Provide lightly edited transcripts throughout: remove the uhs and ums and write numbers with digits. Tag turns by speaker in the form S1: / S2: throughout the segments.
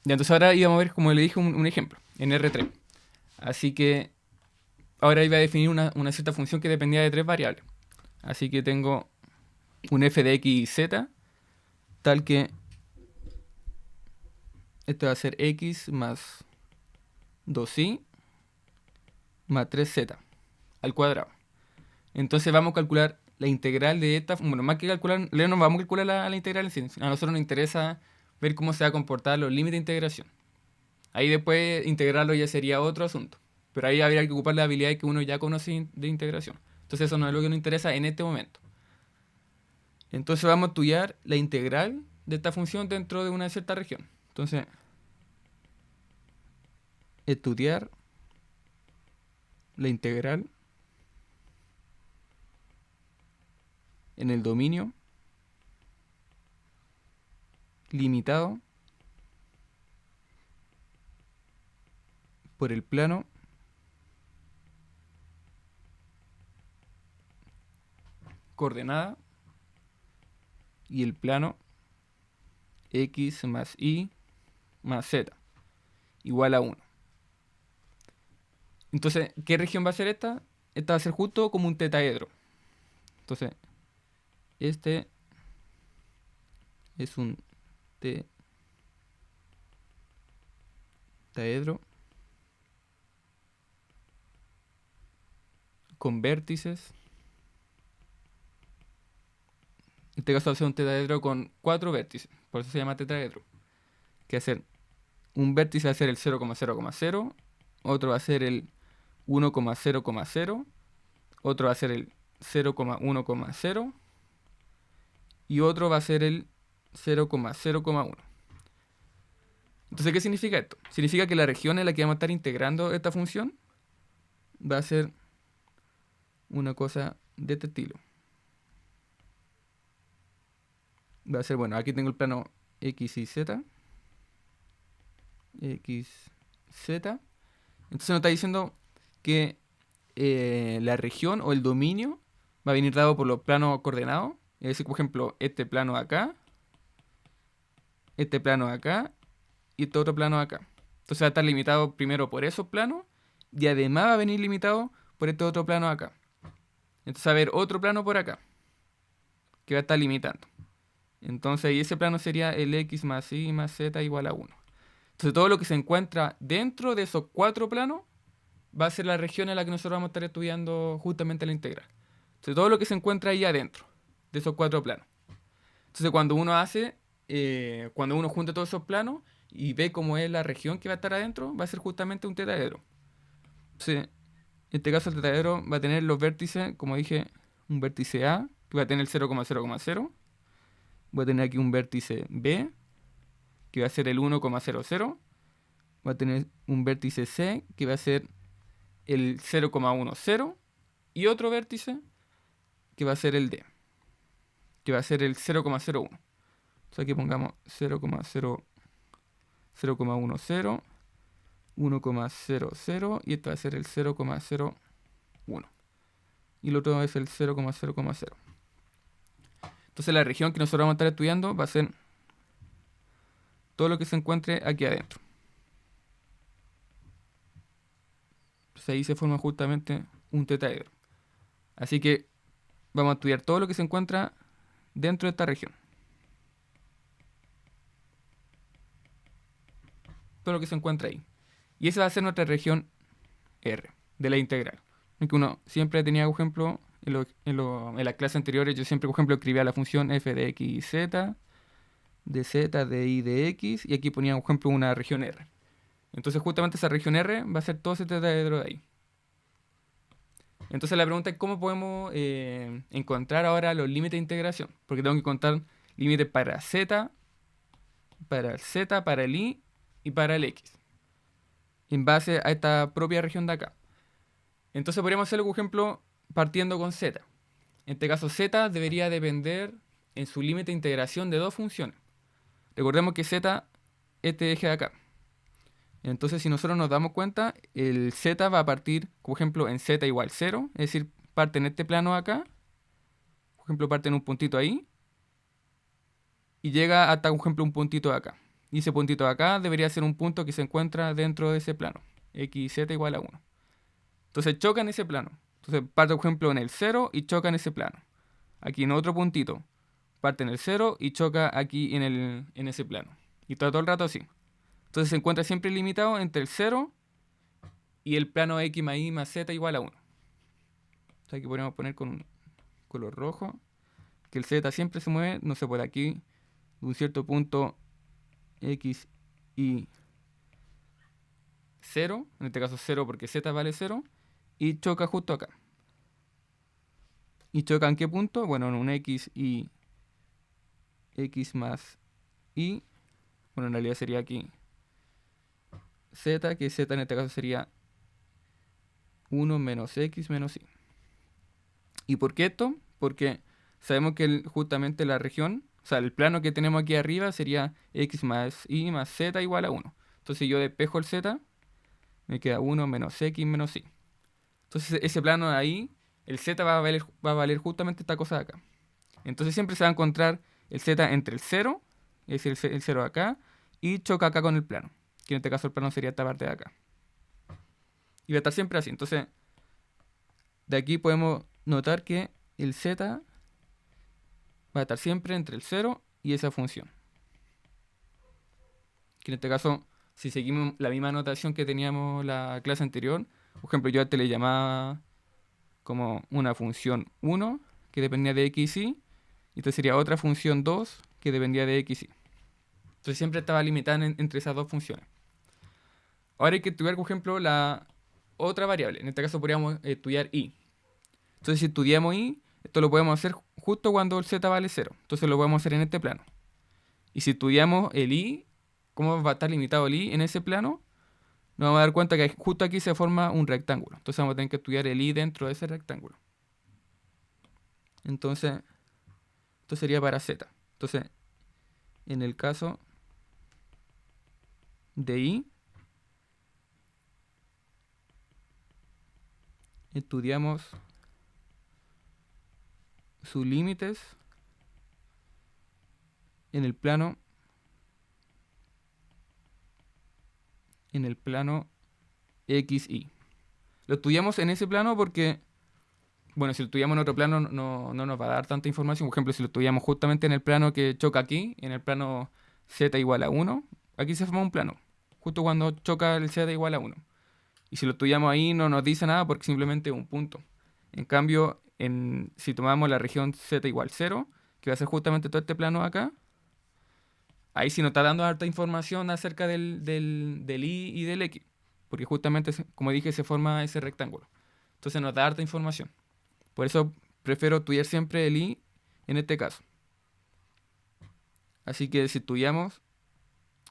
S1: Ya, entonces ahora íbamos a ver, como le dije, un ejemplo en R3. Así que ahora iba a definir una cierta función que dependía de tres variables. Así que tengo un f de x y z, tal que esto va a ser x más 2y más 3z al cuadrado. Entonces vamos a calcular la integral de esta. Bueno, más que calcular, no vamos a calcular la integral en sí. A nosotros nos interesa ver cómo se va a comportar los límites de integración. Ahí después integrarlo ya sería otro asunto. Pero ahí habría que ocupar la habilidad que uno ya conoce de integración. Entonces eso no es lo que nos interesa en este momento. Entonces vamos a estudiar la integral de esta función dentro de una cierta región. Entonces, estudiar la integral en el dominio limitado por el plano coordenada y el plano x más y más z igual a 1. Entonces, ¿qué región va a ser esta? Esta va a ser justo como un tetaedro. Entonces, este es un tetaedro con vértices. En este caso va a ser un tetaedro con 4 vértices. Por eso se llama tetraedro. Que va a ser un vértice va a ser el 0,0,0, otro va a ser el 1,0,0, otro va a ser el 0,1,0 y otro va a ser el 0,0,1. Entonces, ¿qué significa esto? Significa que la región en la que vamos a estar integrando esta función va a ser una cosa de este estilo. Va a ser, bueno, aquí tengo el plano x y z. X, z. Entonces nos está diciendo que la región o el dominio va a venir dado por los planos coordenados. Es decir, por ejemplo, este plano acá, este plano acá y este otro plano acá. Entonces va a estar limitado primero por esos planos y además va a venir limitado por este otro plano acá. Entonces va a haber otro plano por acá que va a estar limitando. Entonces, y ese plano sería el x más y más z igual a 1. Entonces todo lo que se encuentra dentro de esos cuatro planos va a ser la región en la que nosotros vamos a estar estudiando justamente la integral. Entonces todo lo que se encuentra ahí adentro de esos cuatro planos. Entonces cuando uno junta todos esos planos y ve cómo es la región que va a estar adentro, va a ser justamente un tetaedro. Entonces, en este caso el tetaedro va a tener los vértices, como dije, un vértice A, que va a tener el 0,0,0. Voy a tener aquí un vértice B, que va a ser el 1,00. Va a tener un vértice C, que va a ser el 0,10. Y otro vértice, que va a ser el D, que va a ser el 0,01. O sea, aquí pongamos 0,0, 0,10, 1,00 y esto va a ser el 0,01. Y el otro es el 0,0,0. Entonces la región que nosotros vamos a estar estudiando va a ser todo lo que se encuentre aquí adentro. Entonces ahí se forma justamente un tetaedro. Así que vamos a estudiar todo lo que se encuentra dentro de esta región. Todo lo que se encuentra ahí. Y esa va a ser nuestra región R, de la integral. Aunque uno siempre tenía, por ejemplo, en las clases anteriores, yo siempre, por ejemplo, escribía la función f de x y z, de z, de y, de x, y aquí ponía, por ejemplo, una región R. Entonces, justamente esa región R va a ser todo ese tetraedro de ahí. Entonces, la pregunta es cómo podemos encontrar ahora los límites de integración. Porque tengo que encontrar límites para z, para el y para el x, en base a esta propia región de acá. Entonces podríamos hacerlo, por ejemplo, partiendo con z. En este caso z debería depender en su límite de integración de dos funciones. Recordemos que z, este eje de acá. Entonces si nosotros nos damos cuenta, el z va a partir, por ejemplo, en z igual 0, es decir, parte en este plano de acá. Por ejemplo, parte en un puntito ahí. Y llega hasta, por ejemplo, un puntito de acá. y ese puntito de acá debería ser un punto que se encuentra dentro de ese plano. X, Z igual a 1. Entonces choca en ese plano. Entonces parte, por ejemplo, en el 0 y choca en ese plano. Aquí en otro puntito. Parte en el 0 y choca aquí en ese plano. Y todo el rato así. Entonces se encuentra siempre limitado entre el 0 y el plano X más Y más Z igual a 1. Entonces aquí podemos poner con un color rojo. Que el Z siempre se mueve, no sé, por aquí, de un cierto punto X y 0. En este caso 0 porque Z vale 0. Y choca justo acá. ¿Y choca en qué punto? Bueno, en un X y X más Y. Bueno, en realidad sería aquí Z, que Z en este caso sería 1 menos X menos Y. ¿Y por qué esto? Porque sabemos que justamente la región, o sea, el plano que tenemos aquí arriba sería X más Y más Z igual a 1. Entonces si yo despejo el Z, me queda 1 menos X menos Y. Entonces ese plano de ahí, el Z va a valer justamente esta cosa de acá. Entonces siempre se va a encontrar el Z entre el 0, es decir, el 0 de acá, y choca acá con el plano. Que en este caso el plano sería esta parte de acá. Y va a estar siempre así. Entonces, de aquí podemos notar que el Z va a estar siempre entre el 0 y esa función. Que en este caso, si seguimos la misma notación que teníamos la clase anterior, por ejemplo, yo antes le llamaba como una función 1 que dependía de x y, y esta sería otra función 2 que dependía de x y. Entonces siempre estaba limitada entre esas dos funciones. Ahora hay que estudiar, por ejemplo, la otra variable. En este caso podríamos estudiar y. Entonces si estudiamos y, esto lo podemos hacer justo cuando el z vale 0. Entonces lo podemos hacer en este plano. Y si estudiamos el y, cómo va a estar limitado el y en ese plano, nos vamos a dar cuenta que justo aquí se forma un rectángulo. Entonces vamos a tener que estudiar el y dentro de ese rectángulo. Entonces, esto sería para z. Entonces, en el caso de y, estudiamos sus límites en el plano XY. Lo estudiamos en ese plano porque, bueno, si lo estudiamos en otro plano no nos va a dar tanta información. Por ejemplo, si lo estudiamos justamente en el plano que choca aquí, en el plano z igual a 1, aquí se forma un plano, justo cuando choca el z igual a 1. Y si lo estudiamos ahí no nos dice nada porque simplemente es un punto. En cambio, si tomamos la región z igual 0, que va a ser justamente todo este plano acá, ahí sí nos está dando harta información acerca del y y del x. Porque justamente, como dije, se forma ese rectángulo. Entonces nos da harta información. Por eso prefiero estudiar siempre el y en este caso. Así que si estudiamos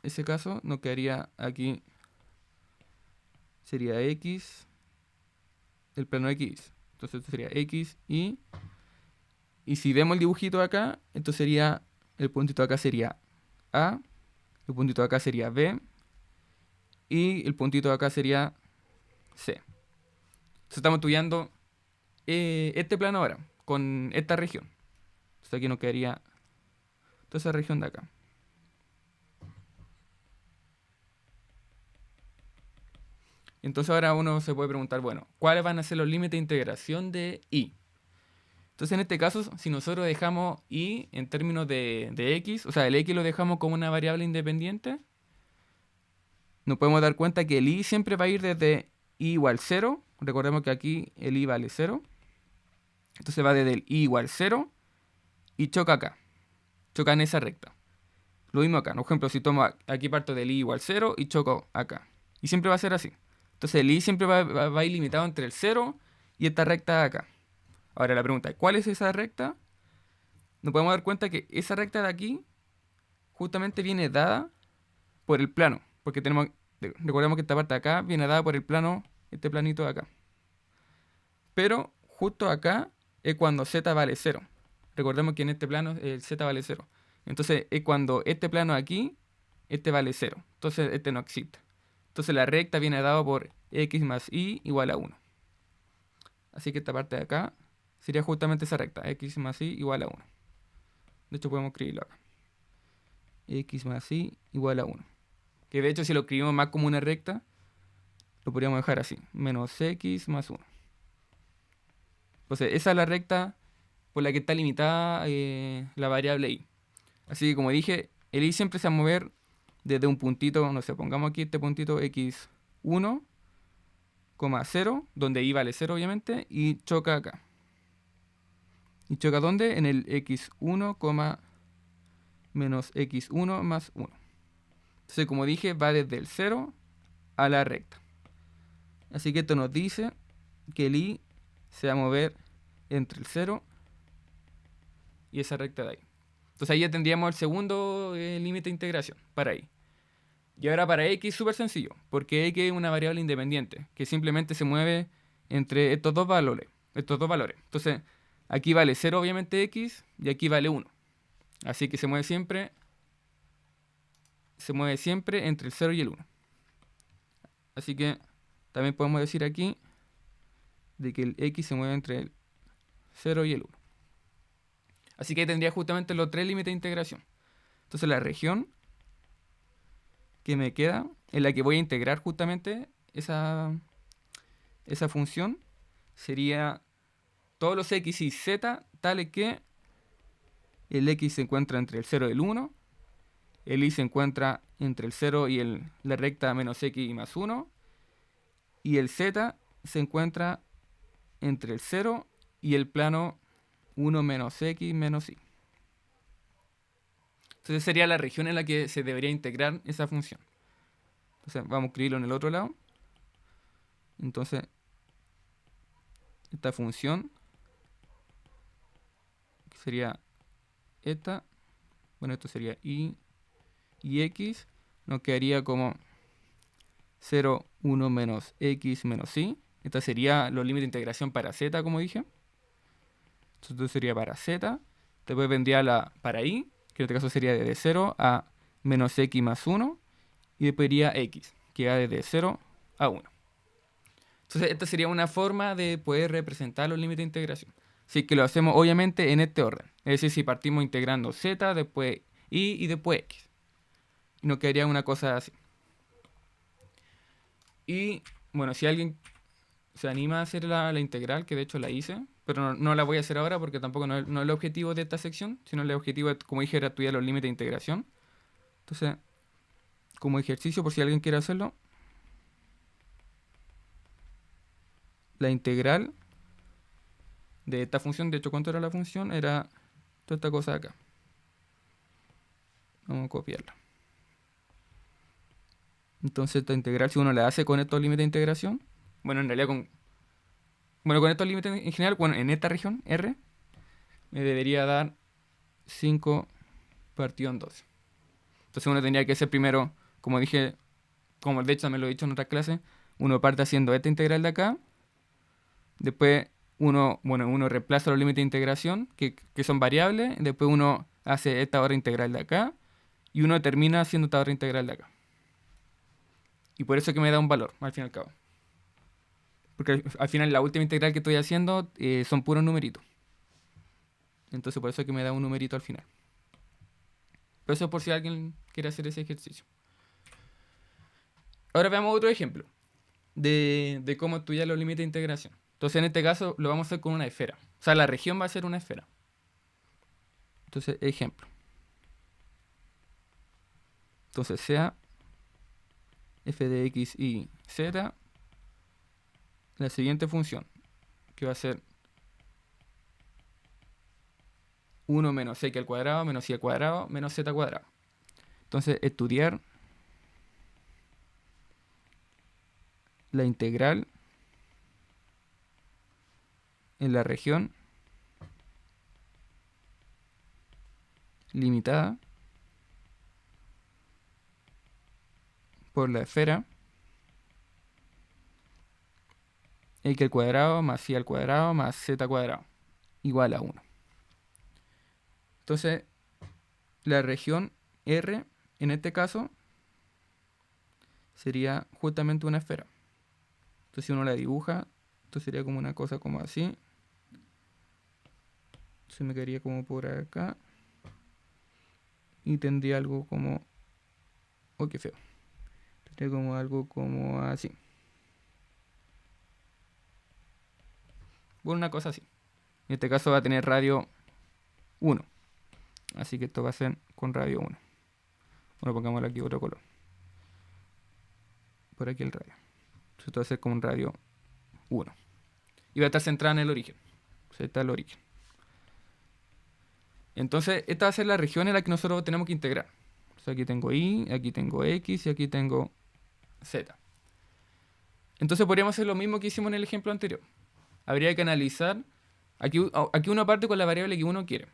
S1: ese caso, nos quedaría aquí, sería x, el plano x. Entonces esto sería x, y si vemos el dibujito de acá, entonces sería, el puntito de acá sería A, el puntito de acá sería B, y el puntito de acá sería C. Entonces estamos estudiando este plano ahora, con esta región. Entonces aquí nos quedaría toda esa región de acá. Entonces ahora uno se puede preguntar, bueno, ¿cuáles van a ser los límites de integración de y? Entonces en este caso, si nosotros dejamos y en términos de x, o sea, el x lo dejamos como una variable independiente, nos podemos dar cuenta que el y siempre va a ir desde y igual 0. Recordemos que aquí el y vale 0. Entonces va desde el y igual 0 y choca acá. Choca en esa recta. Lo mismo acá. Por ejemplo, si tomo aquí parto del y igual 0 y choco acá. Y siempre va a ser así. Entonces el y siempre va a ir limitado entre el 0 y esta recta de acá. Ahora la pregunta es, ¿cuál es esa recta? Nos podemos dar cuenta que esa recta de aquí justamente viene dada por el plano. Porque recordemos que esta parte de acá viene dada por el plano, este planito de acá. Pero justo acá es cuando z vale 0. Recordemos que en este plano el z vale 0. Entonces es cuando este plano aquí, este vale 0. Entonces este no existe. Entonces la recta viene dada por x más y igual a 1. Así que esta parte de acá sería justamente esa recta, x más y igual a 1. De hecho podemos escribirlo acá. x más y igual a 1. Que de hecho si lo escribimos más como una recta, lo podríamos dejar así, menos x más 1. Entonces esa es la recta por la que está limitada la variable y. Así que como dije, el y siempre se va a mover desde un puntito, no sé, pongamos aquí este puntito x1, 0, donde y vale 0 obviamente, y choca acá. ¿Y choca dónde? En el x1, menos x1 más 1. Entonces, como dije, va desde el 0 a la recta. Así que esto nos dice que el y se va a mover entre el 0 y esa recta de ahí. Entonces ahí ya tendríamos el segundo límite de integración para y. Y ahora para x súper sencillo, porque x es una variable independiente, que simplemente se mueve entre estos dos valores. Entonces, aquí vale 0 obviamente x, y aquí vale 1. Así que se mueve siempre entre el 0 y el 1. Así que también podemos decir aquí de que el x se mueve entre el 0 y el 1. Así que ahí tendría justamente los tres límites de integración. Entonces la región que me queda, en la que voy a integrar justamente esa función, sería todos los x y z tales que el x se encuentra entre el 0 y el 1, el y se encuentra entre el 0 y la recta menos x más 1, y el z se encuentra entre el 0 y el plano 1 menos x menos y. Entonces sería la región en la que se debería integrar esa función. Entonces vamos a escribirlo en el otro lado. Entonces esta función sería esta. Bueno, esto sería y x. Nos quedaría como 0, 1 menos x menos y. Esta sería los límites de integración para z, como dije. Esto sería para z. Después vendría la para y, que en este caso sería desde 0 a menos x más 1. Y después iría x, que va desde 0 a 1. Entonces esta sería una forma de poder representar los límites de integración. Así que lo hacemos obviamente en este orden. Es decir, si partimos integrando z, después y después x. Y nos quedaría una cosa así. Y bueno, si alguien se anima a hacer la integral, que de hecho la hice, pero no la voy a hacer ahora porque tampoco no es el objetivo de esta sección, sino el objetivo, como dije, era estudiar los límites de integración. Entonces, como ejercicio, por si alguien quiere hacerlo, la integral de esta función, de hecho, ¿cuánto era la función? Era toda esta cosa de acá. Vamos a copiarla. Entonces esta integral, si uno la hace con estos límites de integración, bueno, en realidad con estos límites en general, bueno, en esta región, R, me debería dar 5 partido en 12. Entonces uno tendría que hacer primero, como dije, como de hecho también lo he dicho en otras clases, uno parte haciendo esta integral de acá, después uno reemplaza los límites de integración, que son variables, después uno hace esta otra integral de acá, y uno termina haciendo esta otra integral de acá. Y por eso que me da un valor, al fin y al cabo. Porque al final la última integral que estoy haciendo son puros numeritos. Entonces por eso que me da un numerito al final. Pero eso es por si alguien quiere hacer ese ejercicio. Ahora veamos otro ejemplo de cómo estudiar los límites de integración. Entonces en este caso lo vamos a hacer con una esfera. O sea, la región va a ser una esfera. Entonces, ejemplo. Entonces sea f de x y z la siguiente función, que va a ser 1 menos x al cuadrado menos y al cuadrado menos z al cuadrado. Entonces, estudiar la integral en la región limitada por la esfera x al cuadrado más y al cuadrado más z al cuadrado igual a 1. Entonces, la región R, en este caso, sería justamente una esfera. Entonces, si uno la dibuja, esto sería como una cosa como así. Se me quedaría como por acá. y tendría algo como... Oh, qué feo. Tendría como algo como así. Bueno, una cosa así. En este caso va a tener radio 1. Así que esto va a ser con radio 1. Bueno, pongámosle aquí otro color. Por aquí el radio. Entonces esto va a ser como un radio 1. Y va a estar centrada en el origen. O sea, está el origen. Entonces, esta va a ser la región en la que nosotros tenemos que integrar. O sea, aquí tengo Y, aquí tengo X y aquí tengo Z. Entonces podríamos hacer lo mismo que hicimos en el ejemplo anterior. Habría que analizar. Aquí uno parte con la variable que uno quiere.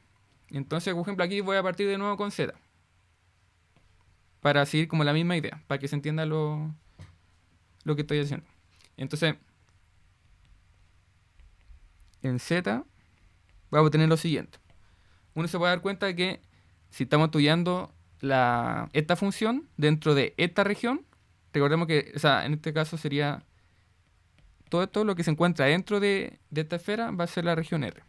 S1: Entonces, por ejemplo, aquí voy a partir de nuevo con Z. Para seguir como la misma idea. Para que se entienda lo que estoy haciendo. Entonces, en Z vamos a tener lo siguiente. Uno se puede dar cuenta de que si estamos estudiando esta función dentro de esta región, recordemos que, o sea, en este caso sería todo esto lo que se encuentra dentro de esta esfera va a ser la región R.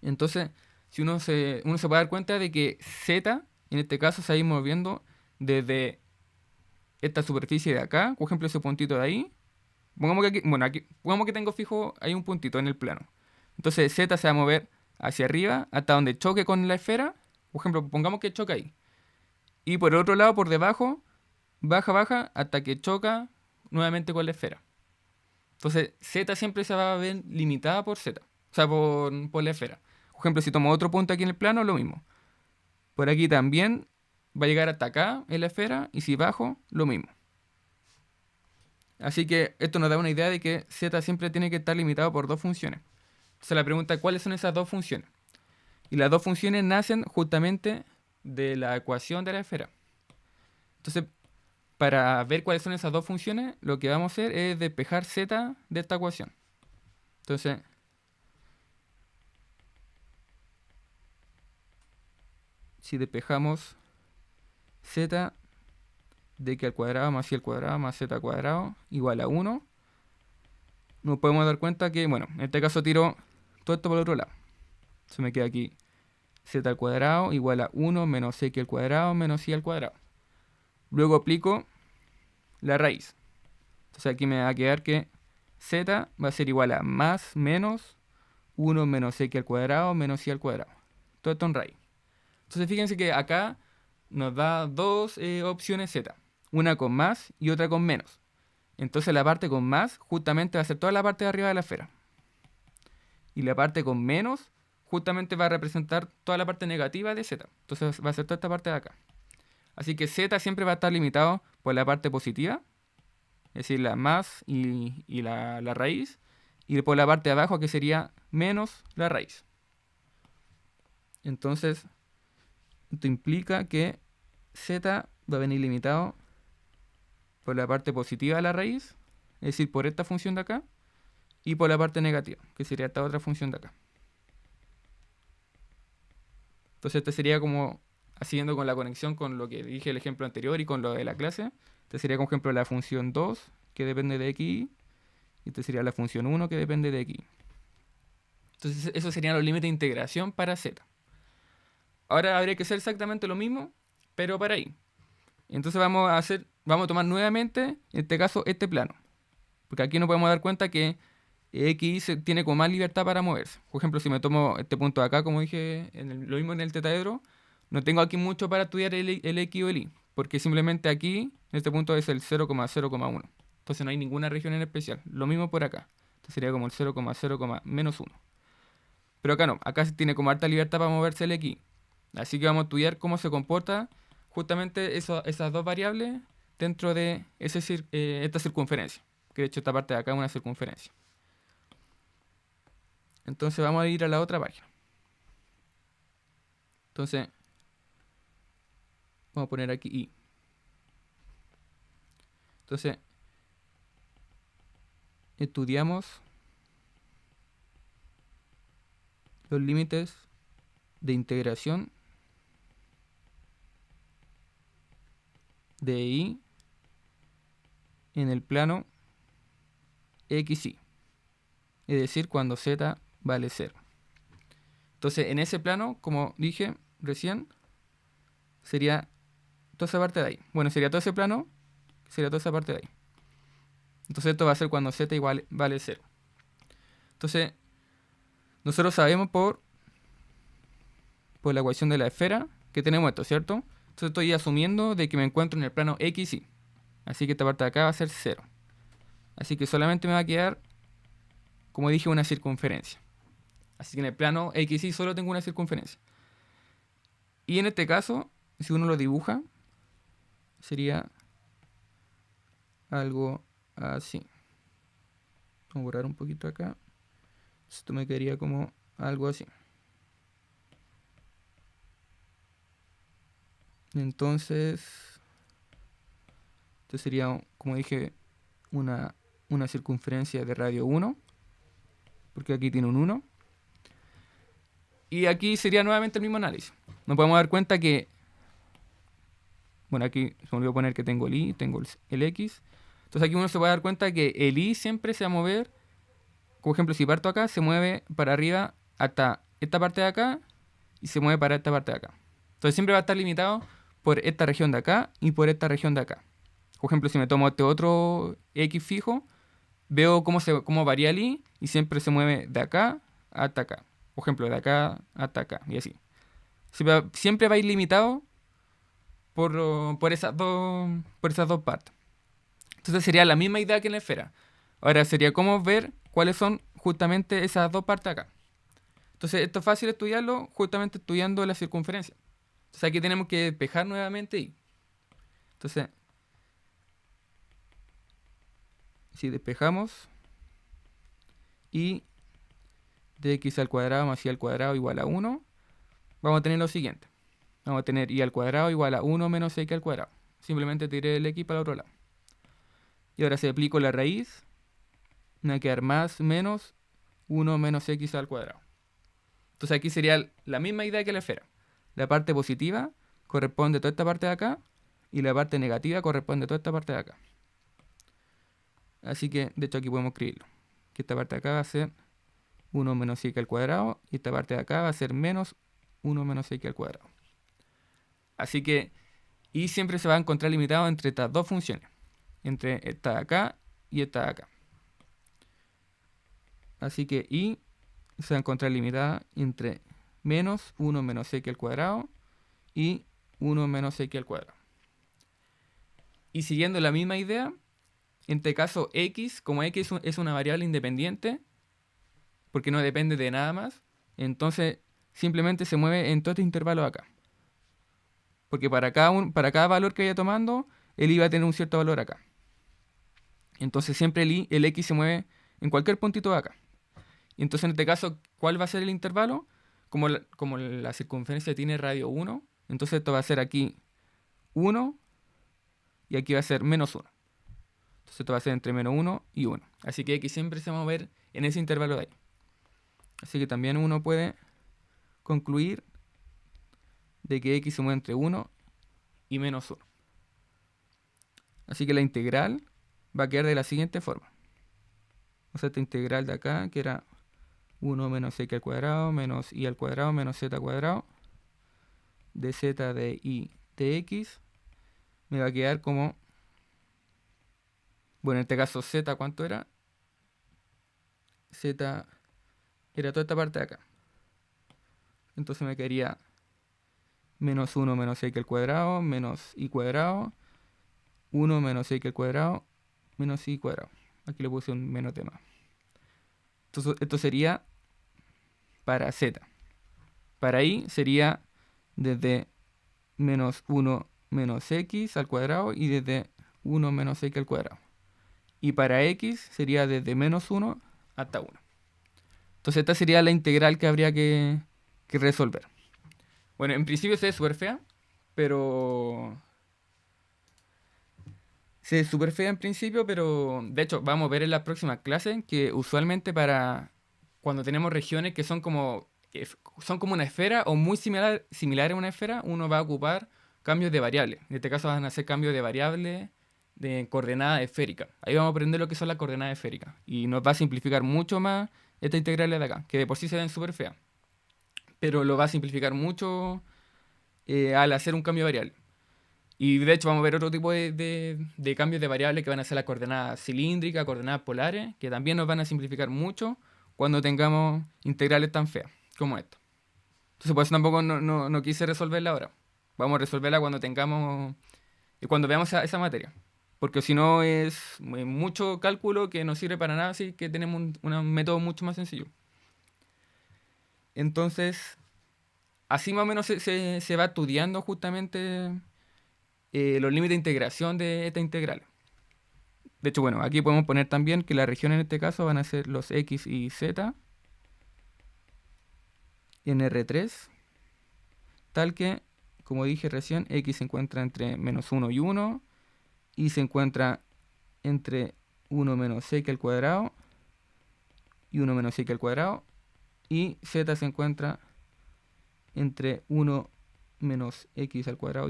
S1: Entonces, si uno se puede dar cuenta de que Z, en este caso, se va a ir moviendo desde esta superficie de acá, por ejemplo, ese puntito de ahí. Pongamos que aquí, bueno, aquí, pongamos que tengo fijo ahí un puntito en el plano. Entonces Z se va a mover hacia arriba hasta donde choque con la esfera. Por ejemplo, pongamos que choca ahí. Y por el otro lado, por debajo, baja hasta que choca nuevamente con la esfera. Entonces Z siempre se va a ver limitada por Z. O sea, por la esfera. Por ejemplo, si tomo otro punto aquí en el plano, lo mismo. Por aquí también va a llegar hasta acá en la esfera. Y si bajo, lo mismo. Así que esto nos da una idea de que Z siempre tiene que estar limitado por dos funciones. Entonces la pregunta es cuáles son esas dos funciones. Y las dos funciones nacen justamente de la ecuación de la esfera. Entonces, para ver cuáles son esas dos funciones, lo que vamos a hacer es despejar Z de esta ecuación. Entonces, si despejamos Z de x al cuadrado más y al cuadrado más z al cuadrado igual a 1, nos podemos dar cuenta que, bueno, en este caso tiro todo esto por el otro lado. Se me queda aquí z al cuadrado igual a 1 menos x al cuadrado menos y al cuadrado. Luego aplico la raíz. Entonces aquí me va a quedar que z va a ser igual a más menos 1 menos x al cuadrado menos y al cuadrado. Todo esto en raíz. Entonces fíjense que acá nos da dos opciones z. Una con más y otra con menos. Entonces la parte con más justamente va a ser toda la parte de arriba de la esfera. Y la parte con menos justamente va a representar toda la parte negativa de z. Entonces va a ser toda esta parte de acá. Así que z siempre va a estar limitado por la parte positiva, es decir, la más y la raíz, y por la parte de abajo que sería menos la raíz. Entonces, esto implica que z va a venir limitado por la parte positiva de la raíz, es decir, por esta función de acá, y por la parte negativa, que sería esta otra función de acá. Entonces este sería como, siguiendo con la conexión con lo que dije el ejemplo anterior y con lo de la clase, este sería como ejemplo la función 2, que depende de x, y este sería la función 1, que depende de x. Entonces esos serían los límites de integración para z. Ahora habría que hacer exactamente lo mismo, pero para y. Entonces vamos a tomar nuevamente, en este caso, este plano. Porque aquí nos podemos dar cuenta que x tiene como más libertad para moverse. Por ejemplo, si me tomo este punto de acá, como dije, lo mismo en el tetaedro, no tengo aquí mucho para estudiar el x o el y. Porque simplemente aquí, en este punto es el 0,0,1. Entonces no hay ninguna región en especial. Lo mismo por acá. Entonces sería como el 0,0, menos 1. Pero acá no. Acá se tiene como harta libertad para moverse el x. Así que vamos a estudiar cómo se comporta justamente esas dos variables dentro de esta circunferencia. Que de hecho esta parte de acá es una circunferencia. Entonces vamos a ir a la otra página. Entonces, vamos a poner aquí y. Entonces, estudiamos los límites de integración de y en el plano xy. Es decir, cuando z vale 0. Entonces, en ese plano, como dije, recién sería toda esa parte de ahí. Bueno, sería todo ese plano, sería toda esa parte de ahí. Entonces esto va a ser cuando z igual vale 0. Entonces, nosotros sabemos por la ecuación de la esfera que tenemos esto, ¿cierto? Entonces estoy asumiendo de que me encuentro en el plano x, y. Así que esta parte de acá va a ser 0. Así que solamente me va a quedar, como dije, una circunferencia. Así que en el plano x, y solo tengo una circunferencia. Y en este caso, si uno lo dibuja, sería algo así. Vamos a borrar un poquito acá. Esto me quedaría como algo así. Entonces, esto sería, como dije, una circunferencia de radio 1, porque aquí tiene un 1. Y aquí sería nuevamente el mismo análisis. Nos podemos dar cuenta que, bueno, aquí se me olvidó poner que tengo el y, tengo el x. Entonces aquí uno se puede dar cuenta que el y siempre se va a mover. Como ejemplo, si parto acá, se mueve para arriba hasta esta parte de acá y se mueve para esta parte de acá. Entonces siempre va a estar limitado por esta región de acá y por esta región de acá. Por ejemplo, si me tomo este otro x fijo, veo cómo varía el y siempre se mueve de acá hasta acá. Por ejemplo, de acá hasta acá y así. Siempre va a ir limitado por esas dos partes. Entonces sería la misma idea que en la esfera. Ahora sería cómo ver cuáles son justamente esas dos partes acá. Entonces esto es fácil estudiarlo justamente estudiando la circunferencia. Entonces aquí tenemos que despejar nuevamente y. Entonces, si despejamos y de x al cuadrado más y al cuadrado igual a 1, vamos a tener lo siguiente. Vamos a tener y al cuadrado igual a 1 menos x al cuadrado. Simplemente tiré el x para el otro lado. Y ahora si aplico la raíz, me va a quedar más menos 1 menos x al cuadrado. Entonces aquí sería la misma idea que la esfera. La parte positiva corresponde a toda esta parte de acá y la parte negativa corresponde a toda esta parte de acá. Así que, de hecho, aquí podemos escribirlo. Que esta parte de acá va a ser 1 menos x al cuadrado y esta parte de acá va a ser menos 1 menos x al cuadrado. Así que y siempre se va a encontrar limitado entre estas dos funciones. Entre esta de acá y esta de acá. Así que y se va a encontrar limitada entre menos 1 menos x al cuadrado y 1 menos x al cuadrado. Y siguiendo la misma idea, en este caso x, como x es una variable independiente, porque no depende de nada más, entonces simplemente se mueve en todo este intervalo de acá. Porque para cada valor que vaya tomando, el y va a tener un cierto valor acá. Entonces siempre el x se mueve en cualquier puntito de acá. Y entonces en este caso, ¿cuál va a ser el intervalo? Como la circunferencia tiene radio 1, entonces esto va a ser aquí 1 y aquí va a ser menos 1. Entonces esto va a ser entre menos 1 y 1. Así que x siempre se va a mover en ese intervalo de ahí. Así que también uno puede concluir de que x se mueve entre 1 y menos 1. Así que la integral va a quedar de la siguiente forma. O sea, esta integral de acá, que era 1 menos x al cuadrado menos y al cuadrado menos z al cuadrado de z de y de x, me va a quedar como, bueno, en este caso z, ¿cuánto era? Z era toda esta parte de acá. Entonces me quedaría menos 1 menos x al cuadrado menos y cuadrado, 1 menos x al cuadrado menos y cuadrado. Aquí le puse un menos de más. Entonces esto sería para z. Para y sería desde menos 1 menos x al cuadrado y desde 1 menos x al cuadrado. Y para x sería desde menos 1 hasta 1. Entonces esta sería la integral que habría que resolver. Bueno, en principio se ve súper fea, pero... Se ve súper fea en principio, pero de hecho vamos a ver en las próximas clases que usualmente para cuando tenemos regiones que son como una esfera o muy similar a una esfera, uno va a ocupar cambios de variables. En este caso van a ser cambios de variables de coordenada esférica. Ahí vamos a aprender lo que son las coordenadas esféricas. Y nos va a simplificar mucho más esta integral de acá, que de por sí se ven súper feas. Pero lo va a simplificar mucho al hacer un cambio de variable. Y de hecho vamos a ver otro tipo de cambios de variables que van a ser las coordenadas cilíndricas, coordenadas polares, que también nos van a simplificar mucho cuando tengamos integrales tan feas como esto. Entonces por eso tampoco no quise resolverla ahora. Vamos a resolverla cuando tengamos, cuando veamos esa materia. Porque si no es mucho cálculo que no sirve para nada, así que tenemos un método mucho más sencillo. Entonces, así más o menos se va estudiando justamente los límites de integración de esta integral. De hecho, bueno, aquí podemos poner también que la región en este caso van a ser los x y z en R3, tal que, como dije recién, x se encuentra entre menos 1 y 1, y se encuentra entre 1 menos x al cuadrado y 1 menos x al cuadrado, y z se encuentra entre 1 menos x al cuadrado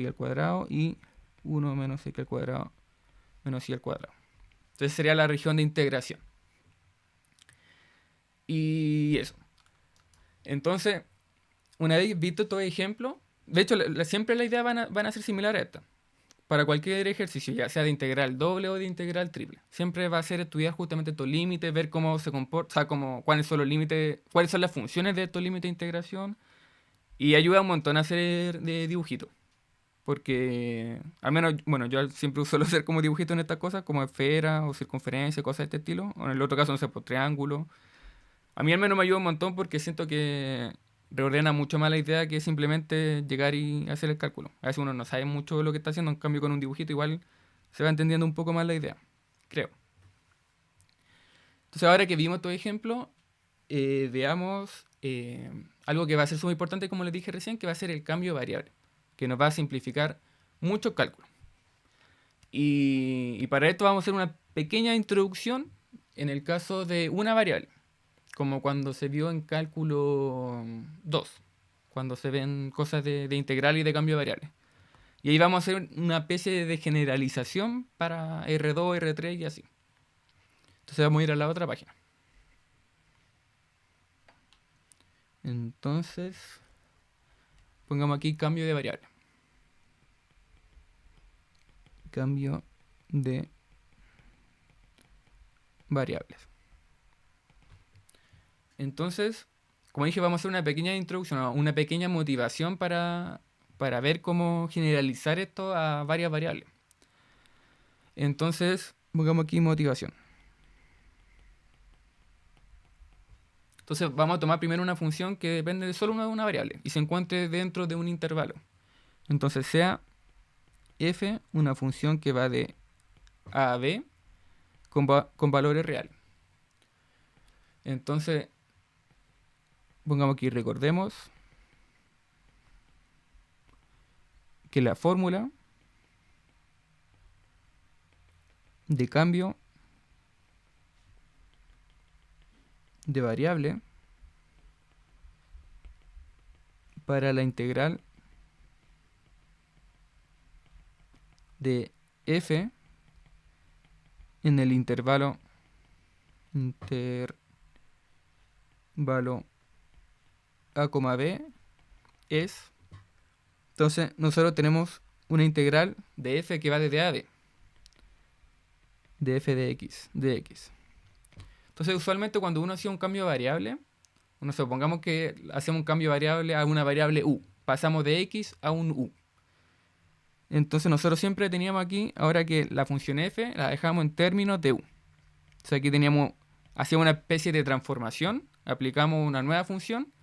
S1: y 1 menos x al cuadrado menos y al cuadrado. Entonces sería la región de integración. Y eso. Entonces, una vez visto todo ejemplo, de hecho siempre la idea van a ser similar a esta. Para cualquier ejercicio, ya sea de integral doble o de integral triple, siempre va a ser estudiar justamente estos límites, ver cómo se comporta, o sea, cuáles son los límites, cuáles son las funciones de estos límites de integración, y ayuda un montón a hacer de dibujito. Porque, al menos, bueno, yo siempre suelo hacer como dibujito en estas cosas, como esfera o circunferencia, cosas de este estilo. O en el otro caso, no sé, por triángulo. A mí al menos me ayuda un montón porque siento que reordena mucho más la idea que simplemente llegar y hacer el cálculo. A veces uno no sabe mucho de lo que está haciendo, en cambio con un dibujito igual se va entendiendo un poco más la idea, creo. Entonces ahora que vimos todo ejemplo, veamos algo que va a ser súper importante, como les dije recién, que va a ser el cambio de variable, que nos va a simplificar mucho el cálculo. Y para esto vamos a hacer una pequeña introducción en el caso de una variable, como cuando se vio en cálculo 2, cuando se ven cosas de integral y de cambio de variables. Y ahí vamos a hacer una especie de generalización para R2, R3 y así. Entonces vamos a ir a la otra página. Entonces, pongamos aquí cambio de variable. Cambio de variables. Entonces, como dije, vamos a hacer una pequeña introducción, una pequeña motivación para ver cómo generalizar esto a varias variables. Entonces, pongamos aquí motivación. Entonces vamos a tomar primero una función que depende de solo una variable y se encuentre dentro de un intervalo. Entonces sea f una función que va de a a b con valores reales. Entonces, pongamos aquí, recordemos que la fórmula de cambio de variable para la integral de f en el intervalo a, b es, entonces nosotros tenemos una integral de f que va desde a a b, de f de x. Entonces usualmente cuando uno hacía un cambio de variable, supongamos que hacemos un cambio de variable a una variable u, pasamos de x a un u. Entonces nosotros siempre teníamos aquí, ahora que la función f la dejamos en términos de u. O sea, aquí hacíamos una especie de transformación, aplicamos una nueva función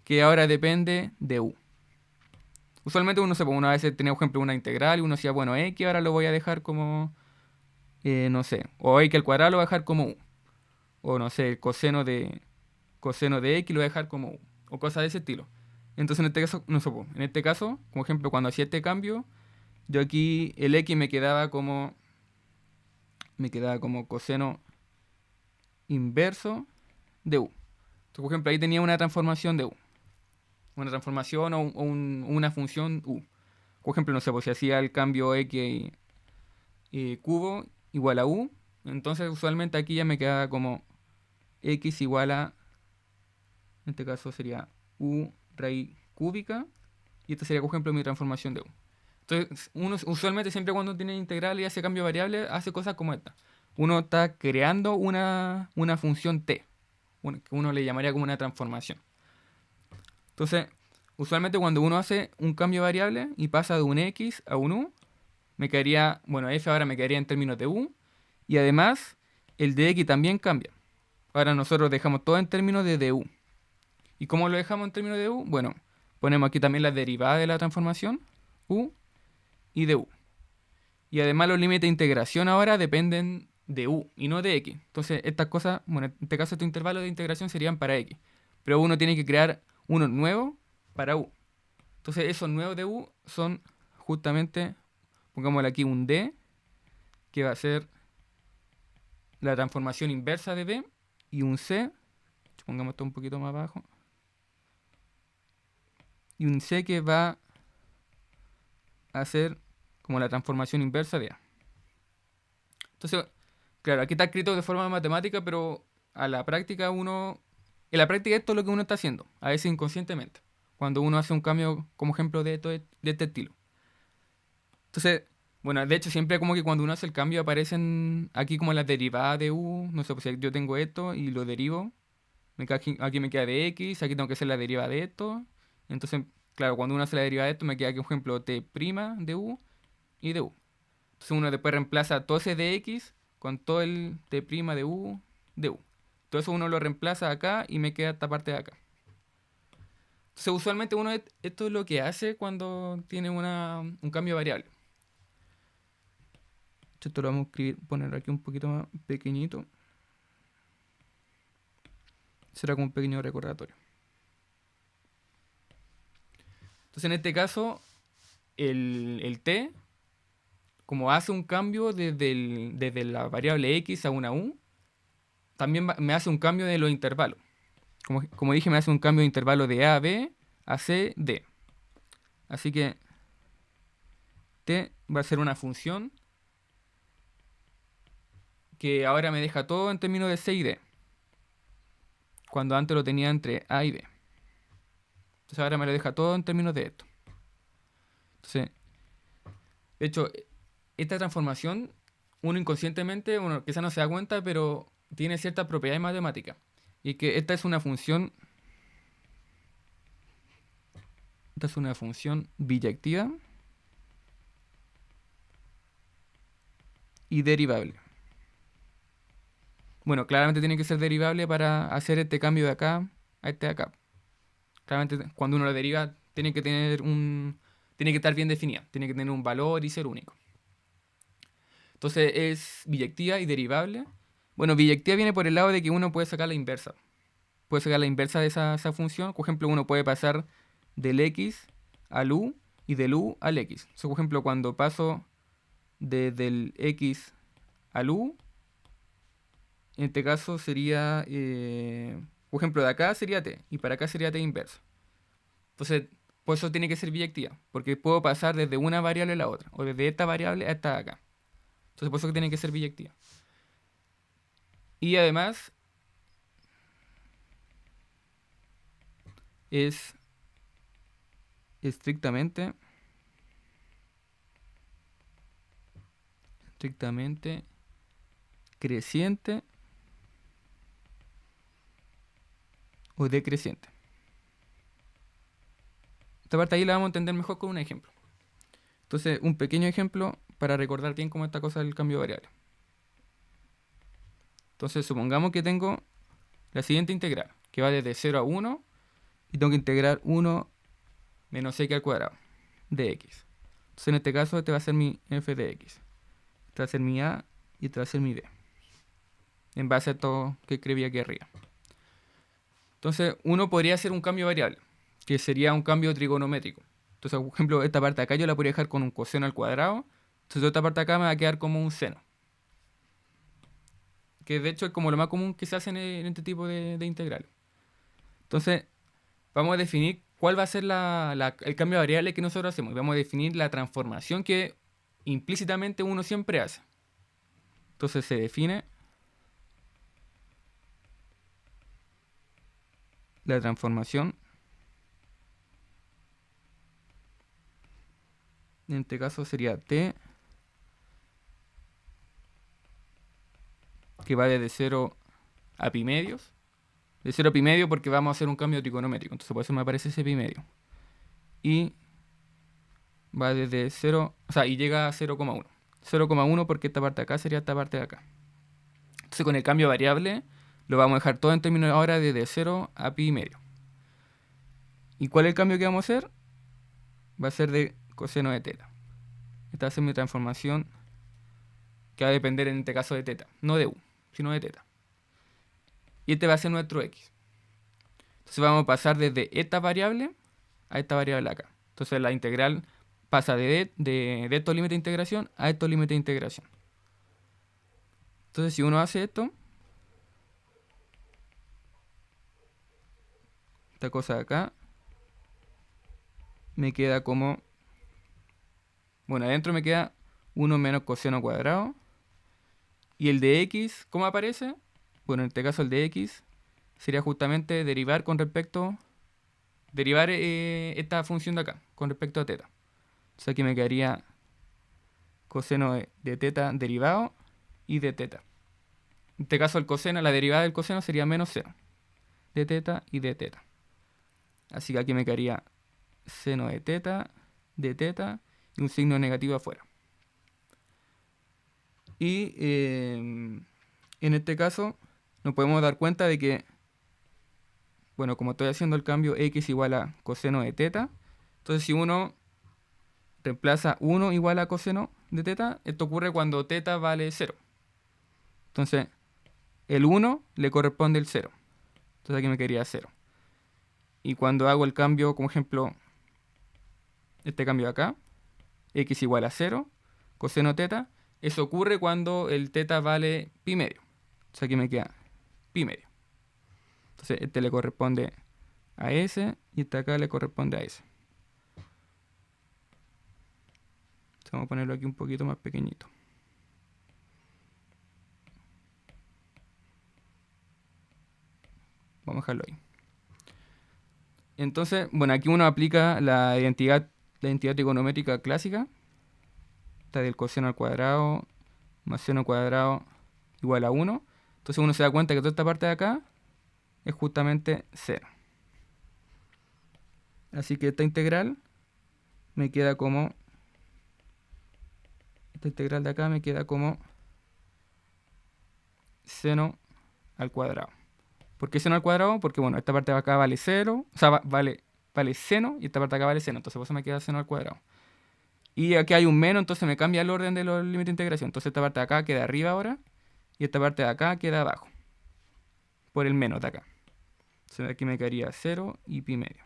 S1: que ahora depende de u. Usualmente uno a veces tenía, por ejemplo, una integral y uno decía, bueno, x ahora lo voy a dejar como, no sé, o x al cuadrado lo voy a dejar como u. O no sé, el coseno de x lo voy a dejar como u. O cosas de ese estilo. Entonces en este caso, no sé, en este caso, como ejemplo, cuando hacía este cambio, yo aquí el x me quedaba como coseno inverso de u. Entonces, por ejemplo, ahí tenía una transformación de u. Una transformación o una función u. Por ejemplo, no sé, pues si hacía el cambio x cubo igual a u, entonces usualmente aquí ya me quedaba como x igual a, en este caso sería u raíz cúbica y esta sería, por ejemplo, mi transformación de U. Entonces, uno usualmente siempre cuando tiene integral y hace cambio de variable, hace cosas como esta. Uno está creando una función t, que uno le llamaría como una transformación. Entonces, usualmente cuando uno hace un cambio de variable y pasa de un x a un u, me quedaría, bueno, f ahora me quedaría en términos de u, y además el de x también cambia. Ahora nosotros dejamos todo en términos de du. ¿Y cómo lo dejamos en términos de u? Bueno, ponemos aquí también la derivada de la transformación, u y de u. Y además los límites de integración ahora dependen de u y no de x. Entonces estas cosas, bueno, en este caso estos intervalos de integración serían para x. Pero uno tiene que crear uno nuevo para u. Entonces esos nuevos de u son justamente, pongámosle aquí un d, que va a ser la transformación inversa de b, y un c, pongamos esto un poquito más abajo, y un c que va a ser como la transformación inversa de a. Entonces, claro, aquí está escrito de forma matemática, pero a la práctica en la práctica esto es lo que uno está haciendo, a veces inconscientemente, cuando uno hace un cambio como ejemplo de este estilo. Entonces, bueno, de hecho siempre como que cuando uno hace el cambio aparecen aquí como las derivadas de u, no sé, pues si yo tengo esto y lo derivo, aquí me queda de x, aquí tengo que hacer la derivada de esto. Entonces, claro, cuando uno hace la derivada de esto me queda aquí un ejemplo t' de u y de u. Entonces uno después reemplaza todo ese de x con todo el t' de u. Todo eso uno lo reemplaza acá y me queda esta parte de acá. Entonces usualmente uno esto es lo que hace cuando tiene un cambio de variable. Esto lo vamos a escribir, poner aquí un poquito más pequeñito. Será como un pequeño recordatorio. Entonces en este caso, el t, como hace un cambio desde la variable x a una u, también me hace un cambio de los intervalos. Como dije, me hace un cambio de intervalo de a a b a c d. Así que t va a ser una función que ahora me deja todo en términos de c y d, cuando antes lo tenía entre a y b. Entonces ahora me lo deja todo en términos de esto. Entonces, de hecho, esta transformación, uno inconscientemente, uno quizás no se da cuenta, pero tiene ciertas propiedades matemáticas. Y que esta es una función biyectiva y derivable. Bueno, claramente tiene que ser derivable para hacer este cambio de acá a este de acá. Claramente cuando uno lo deriva tiene que tiene que estar bien definida, tiene que tener un valor y ser único. Entonces es biyectiva y derivable. Bueno, biyectiva viene por el lado de que uno puede sacar la inversa. Puede sacar la inversa de esa función. Por ejemplo, uno puede pasar del x al u y del u al x. O sea, por ejemplo, cuando paso del x al u, en este caso sería, por ejemplo, de acá sería t y para acá sería t inverso. Entonces, por eso tiene que ser biyectiva, porque puedo pasar desde una variable a la otra, o desde esta variable a esta de acá. Entonces, por eso tiene que ser biyectiva. Y además, es estrictamente creciente o decreciente. Esta parte ahí la vamos a entender mejor con un ejemplo. Entonces, un pequeño ejemplo para recordar bien cómo esta cosa del cambio de variable. Entonces, supongamos que tengo la siguiente integral, que va desde 0 a 1, y tengo que integrar 1 menos x al cuadrado de x. Entonces, en este caso, este va a ser mi f de x. Este va a ser mi a y este va a ser mi b, en base a todo que escribí aquí arriba. Entonces, uno podría hacer un cambio de variable, que sería un cambio trigonométrico. Entonces, por ejemplo, esta parte de acá yo la podría dejar con un coseno al cuadrado. Entonces, esta parte de acá me va a quedar como un seno. Que de hecho es como lo más común que se hace en este tipo de integral. Entonces, vamos a definir cuál va a ser el cambio de variable que nosotros hacemos. Y vamos a definir la transformación que implícitamente uno siempre hace. Entonces se define la transformación En este caso sería t, que va desde 0 a pi medios. De 0 a pi medio porque vamos a hacer un cambio trigonométrico. Entonces por eso me aparece ese pi medio. Y va desde 0, o sea, y llega a 0,1. 0,1 porque esta parte de acá sería esta parte de acá. Entonces con el cambio de variable lo vamos a dejar todo en términos ahora desde 0 a pi medio. ¿Y cuál es el cambio que vamos a hacer? Va a ser de coseno de teta. Esta va a ser mi transformación que va a depender en este caso de teta. No de u, sino de teta. Y este va a ser nuestro x. Entonces vamos a pasar desde esta variable a esta variable acá. Entonces la integral pasa de estos límites de integración a estos límites de integración. Entonces si uno hace esto, esta cosa de acá, me queda como, bueno, adentro me queda 1 menos coseno cuadrado. Y el de x, ¿cómo aparece? Bueno, en este caso el de x sería justamente derivar con respecto, derivar esta función de acá, con respecto a teta. Entonces aquí me quedaría coseno de teta derivado y de teta. En este caso el coseno, la derivada del coseno sería menos 0. De teta y de teta. Así que aquí me quedaría seno de teta y un signo negativo afuera. Y en este caso nos podemos dar cuenta de que, bueno, como estoy haciendo el cambio x igual a coseno de teta, entonces si uno reemplaza 1 igual a coseno de teta, esto ocurre cuando teta vale 0. Entonces el 1 le corresponde el 0. Entonces aquí me quedaría 0. Y cuando hago el cambio, como ejemplo, este cambio de acá, x igual a 0, coseno teta, eso ocurre cuando el teta vale pi medio. Entonces aquí me queda pi medio. Entonces este le corresponde a ese y este acá le corresponde a ese. Entonces vamos a ponerlo aquí un poquito más pequeñito. Vamos a dejarlo ahí. Entonces, bueno, aquí uno aplica la identidad trigonométrica clásica. Esta del coseno al cuadrado más seno cuadrado igual a 1. Entonces uno se da cuenta que toda esta parte de acá es justamente 0. Así que esta integral me queda como, esta integral de acá me queda como seno al cuadrado. ¿Por qué seno al cuadrado? Porque bueno, esta parte de acá vale 0, o sea, vale seno y esta parte de acá vale seno, entonces por eso me queda seno al cuadrado. Y aquí hay un menos, entonces me cambia el orden de los límites de integración. Entonces esta parte de acá queda arriba ahora y esta parte de acá queda abajo, por el menos de acá. Entonces aquí me quedaría 0 y pi medio.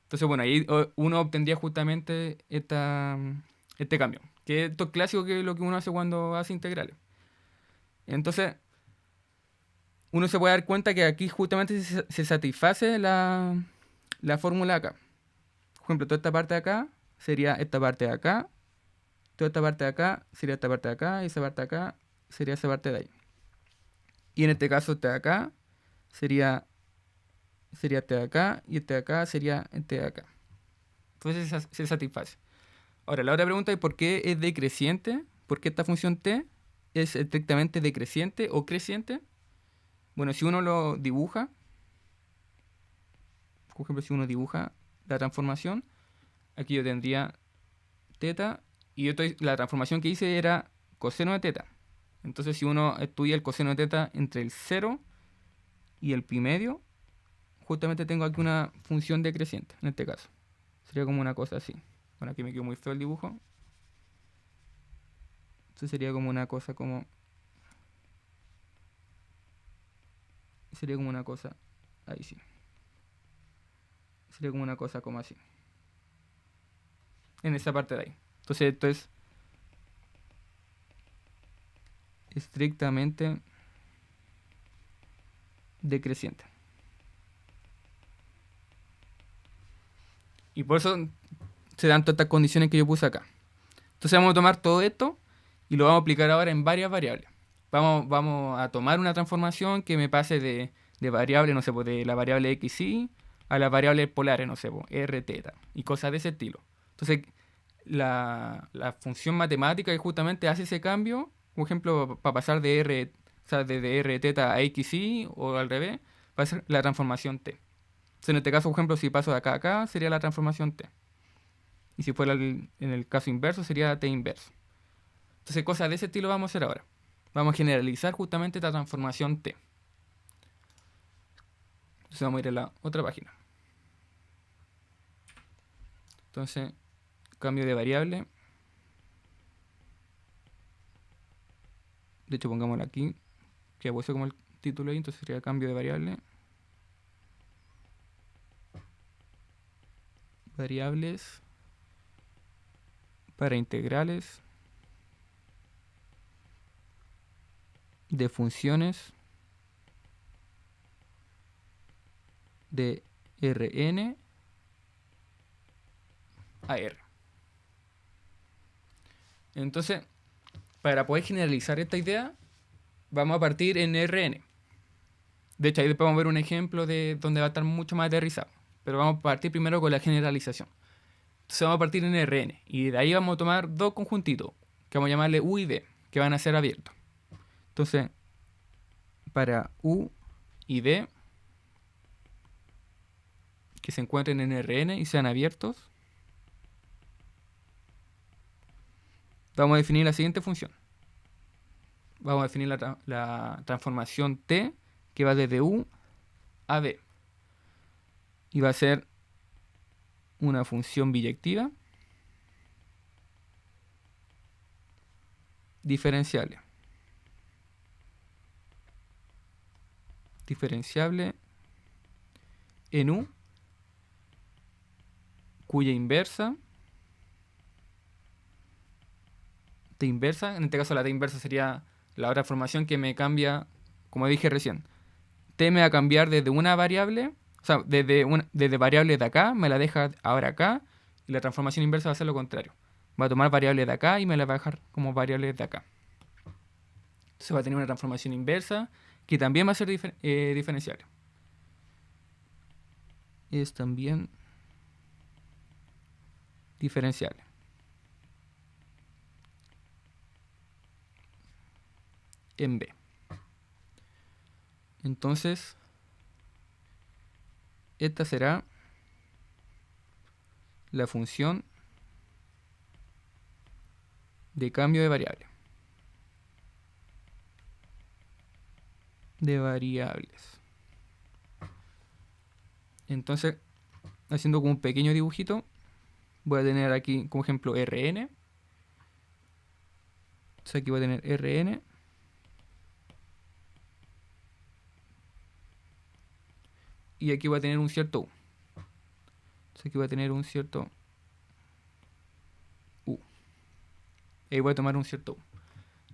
S1: Entonces bueno, ahí uno obtendría justamente este cambio, que esto es clásico, que es lo que uno hace cuando hace integrales. Entonces uno se puede dar cuenta que aquí justamente se satisface la fórmula acá. Por ejemplo, toda esta parte de acá sería esta parte de acá, toda esta parte de acá sería esta parte de acá, y esa parte de acá sería esa parte de ahí. Y en este caso este de acá sería este de acá, y este de acá sería este de acá. Entonces se satisface. Ahora, la otra pregunta es ¿por qué es decreciente? ¿Por qué esta función t es estrictamente decreciente o creciente? Bueno, si uno lo dibuja, por ejemplo, si uno dibuja la transformación, aquí yo tendría teta, y la transformación que hice era coseno de teta. Entonces si uno estudia el coseno de teta entre el 0 y el pi medio, justamente tengo aquí una función decreciente, en este caso. Sería como una cosa así. Bueno, aquí me quedó muy feo el dibujo. Entonces sería como una cosa como... Sería como una cosa... Ahí sí. Sería como una cosa como así. En esa parte de ahí. Entonces esto es estrictamente decreciente. Y por eso se dan todas estas condiciones que yo puse acá. Entonces vamos a tomar todo esto y lo vamos a aplicar ahora en varias variables. Vamos a tomar una transformación que me pase de variable, no sé, pues de la variable xy a las variables polares, no sé, po, r, teta, y cosas de ese estilo. Entonces, la función matemática que justamente hace ese cambio, por ejemplo, para pasar de r, o sea, de r teta a x, y o al revés, va a ser la transformación t. Entonces, en este caso, por ejemplo, si paso de acá a acá, sería la transformación t. Y si fuera en el caso inverso, sería t inverso. Entonces, cosas de ese estilo vamos a hacer ahora. Vamos a generalizar justamente esta transformación t. Entonces, vamos a ir a la otra página. Entonces, cambio de variable. De hecho, pongámoslo aquí, que puse como el título ahí, entonces sería cambio de variable. Variables para integrales de funciones de Rn a R. Entonces, para poder generalizar esta idea, vamos a partir en Rn. De hecho, ahí después vamos a ver un ejemplo de donde va a estar mucho más aterrizado. Pero vamos a partir primero con la generalización. Entonces vamos a partir en Rn. Y de ahí vamos a tomar dos conjuntitos, que vamos a llamarle U y V, que van a ser abiertos. Entonces, para U y V, que se encuentren en Rn y sean abiertos, vamos a definir la siguiente función. Vamos a definir la transformación t, que va desde U a V. Y va a ser una función biyectiva diferenciable. Diferenciable en U, cuya inversa, t inversa, en este caso la t inversa sería la otra transformación que me cambia, como dije recién. T me va a cambiar desde una variable, o sea, desde variables de acá, me la deja ahora acá, y la transformación inversa va a ser lo contrario. Va a tomar variables de acá y me la va a dejar como variables de acá. Entonces va a tener una transformación inversa que también va a ser diferenciable. Es también diferenciable. En B. Entonces, esta será la función de cambio de variable. De variables. Entonces, haciendo como un pequeño dibujito, voy a tener aquí como ejemplo Rn. Entonces aquí voy a tener Rn. Y aquí voy a tener un cierto U. Entonces aquí voy a tener un cierto U. Y ahí voy a tomar un cierto U.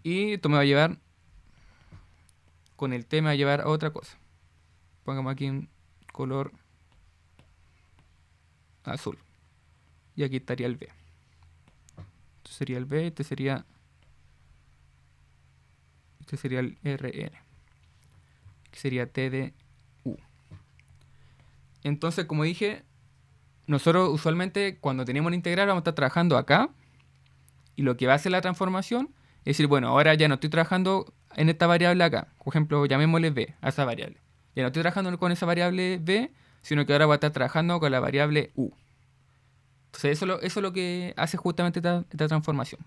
S1: Y esto me va a llevar, con el T me va a llevar a otra cosa. Pongamos aquí un color azul. Y aquí estaría el B. Esto sería el B, este sería el Rn. Que sería T de U. Entonces, como dije, nosotros usualmente cuando tenemos una integral vamos a estar trabajando acá. Y lo que va a hacer la transformación es decir, bueno, ahora ya no estoy trabajando en esta variable acá. Por ejemplo, llamémosle B a esa variable. Ya no estoy trabajando con esa variable B, sino que ahora voy a estar trabajando con la variable U. Entonces eso es lo que hace justamente esta transformación.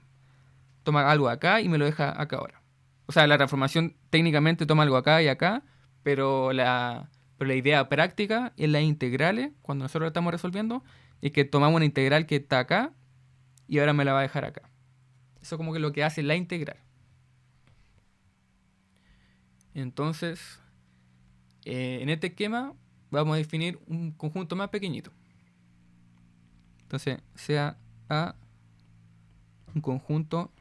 S1: Toma algo acá y me lo deja acá ahora. O sea, la transformación técnicamente toma algo acá y acá, pero la idea práctica en las integrales, cuando nosotros lo estamos resolviendo, es que tomamos una integral que está acá y ahora me la va a dejar acá. Eso como que es lo que hace la integral. Entonces, en este esquema vamos a definir un conjunto más pequeñito. Entonces, sea A un conjunto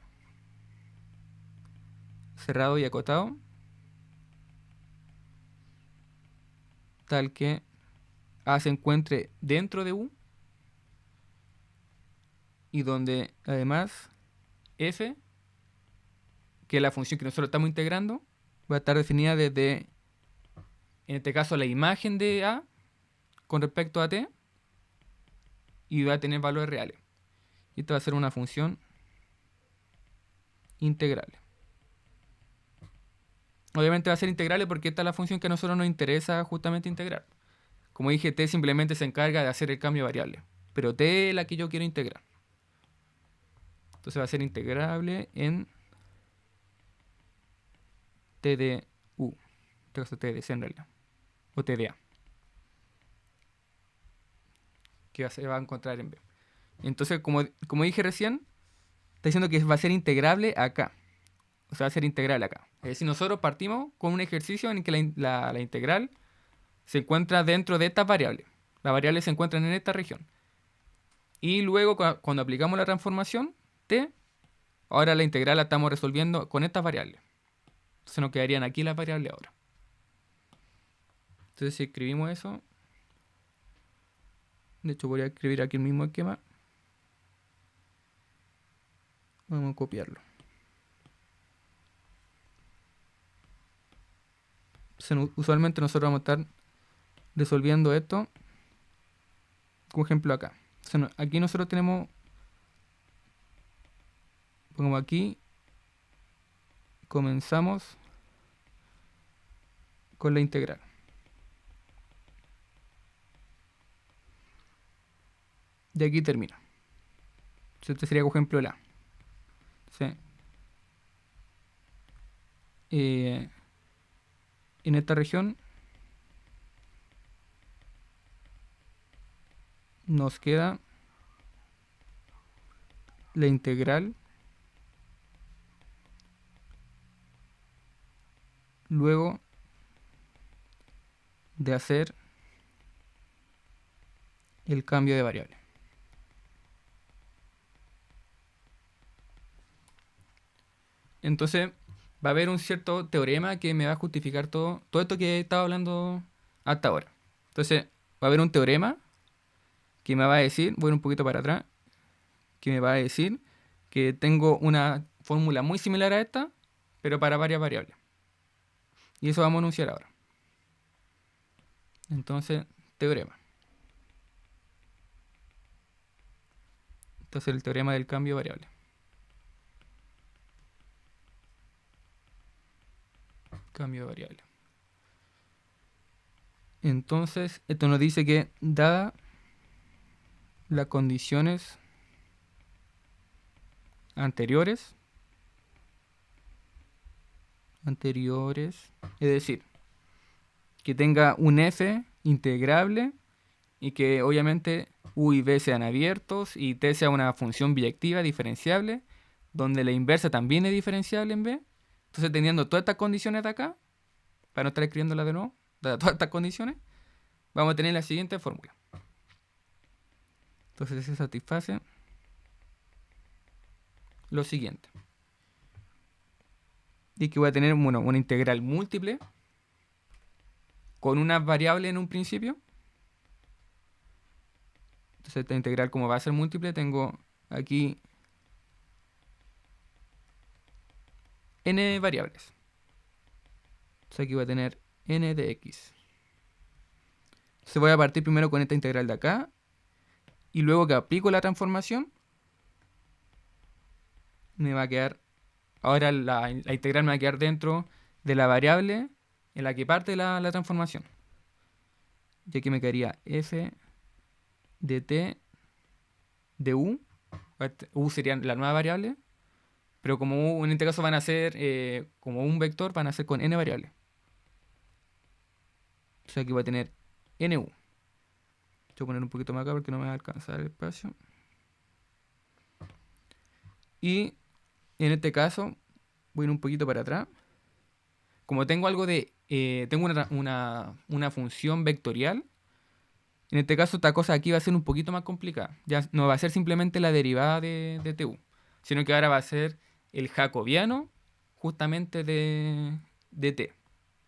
S1: cerrado y acotado, tal que A se encuentre dentro de U y donde además f, que es la función que nosotros estamos integrando, va a estar definida desde, en este caso, la imagen de A con respecto a t y va a tener valores reales. Y esta va a ser una función integrable. Obviamente va a ser integrable porque esta es la función que a nosotros nos interesa justamente integrar. Como dije, t simplemente se encarga de hacer el cambio de variable, pero t es la que yo quiero integrar. Entonces va a ser integrable en TDU. En este caso TDC en realidad. O TDA. Que se va a encontrar en B. Entonces, como dije recién, está diciendo que va a ser integrable acá. O sea, va a ser integrable acá. Es decir, nosotros partimos con un ejercicio en el que la integral se encuentra dentro de estas variables. Las variables se encuentran en esta región. Y luego, cuando aplicamos la transformación, t, ahora la integral la estamos resolviendo con estas variables. Entonces nos quedarían aquí las variables ahora. Entonces si escribimos eso, de hecho voy a escribir aquí el mismo esquema. Vamos a copiarlo. Entonces, usualmente nosotros vamos a estar resolviendo esto como ejemplo acá. Entonces, aquí nosotros tenemos, pongamos aquí, comenzamos con la integral. De aquí termina. Entonces, este sería como ejemplo el A. Entonces, en esta región nos queda la integral luego de hacer el cambio de variable. Entonces va a haber un cierto teorema que me va a justificar todo esto que he estado hablando hasta ahora. Entonces va a haber un teorema que me va a decir, voy un poquito para atrás, que me va a decir que tengo una fórmula muy similar a esta, pero para varias variables. Y eso vamos a enunciar ahora. Entonces, teorema. Entonces el teorema del cambio de variable. Cambio de variable. Entonces, esto nos dice que dada las condiciones anteriores, es decir, que tenga un f integrable y que obviamente u y b sean abiertos y t sea una función biyectiva diferenciable, donde la inversa también es diferenciable en b. Entonces, teniendo todas estas condiciones de acá, para no estar escribiéndolas de nuevo, dadas todas estas condiciones, vamos a tener la siguiente fórmula. Entonces se satisface lo siguiente. Y que voy a tener, bueno, una integral múltiple con una variable en un principio. Entonces esta integral, como va a ser múltiple, tengo aquí n variables. Entonces aquí voy a tener n de x. Entonces voy a partir primero con esta integral de acá. Y luego que aplico la transformación, me va a quedar, ahora la integral me va a quedar dentro de la variable en la que parte la transformación. Y aquí me quedaría f de t de u. U sería la nueva variable. Pero como en este caso van a ser como un vector, van a ser con n variables. O sea, aquí voy a tener nu. Voy a poner un poquito más acá porque no me va a alcanzar el espacio. Y en este caso, voy a ir un poquito para atrás. Como tengo algo de... tengo una función vectorial. En este caso, esta cosa aquí va a ser un poquito más complicada. Ya no va a ser simplemente la derivada de tu, sino que ahora va a ser el jacobiano justamente de t.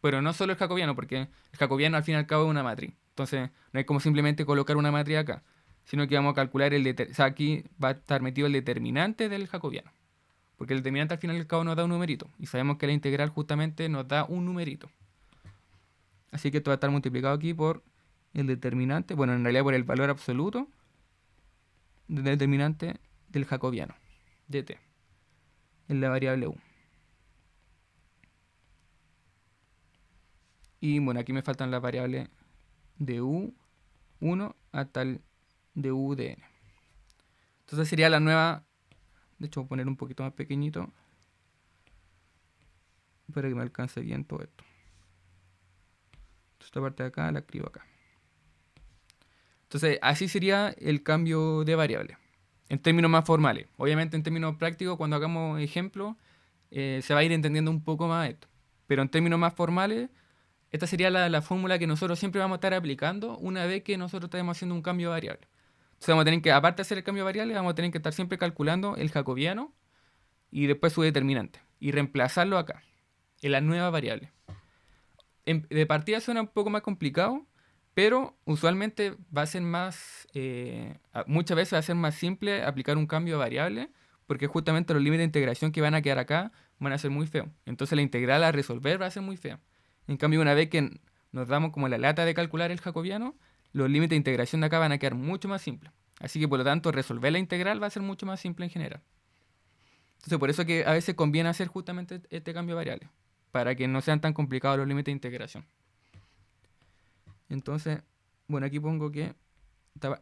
S1: Pero no solo el jacobiano, porque el jacobiano al fin y al cabo es una matriz. Entonces, no es como simplemente colocar una matriz acá, sino que vamos a calcular o sea, aquí va a estar metido el determinante del jacobiano. Porque el determinante al fin y al cabo nos da un numerito. Y sabemos que la integral justamente nos da un numerito. Así que esto va a estar multiplicado aquí por el determinante, bueno, en realidad por el valor absoluto del determinante del jacobiano, de t, en la variable u. Y bueno, aquí me faltan las variables de u1 hasta el de u de n. Entonces sería la nueva, de hecho voy a poner un poquito más pequeñito para que me alcance bien todo esto. Esta parte de acá la escribo acá. Entonces así sería el cambio de variable, en términos más formales. Obviamente en términos prácticos, cuando hagamos ejemplos, se va a ir entendiendo un poco más esto. Pero en términos más formales, esta sería la fórmula que nosotros siempre vamos a estar aplicando una vez que nosotros estemos haciendo un cambio de variable. Entonces vamos a tener que, aparte de hacer el cambio de variable, vamos a tener que estar siempre calculando el jacobiano y después su determinante. Y reemplazarlo acá, en la nueva variable. De partida suena un poco más complicado, pero usualmente va a ser más, muchas veces va a ser más simple aplicar un cambio de variable, porque justamente los límites de integración que van a quedar acá van a ser muy feos. Entonces la integral a resolver va a ser muy fea. En cambio, una vez que nos damos como la lata de calcular el jacobiano, los límites de integración de acá van a quedar mucho más simples. Así que por lo tanto, resolver la integral va a ser mucho más simple en general. Entonces por eso que a veces conviene hacer justamente este cambio de variable, para que no sean tan complicados los límites de integración. Entonces, bueno, aquí pongo que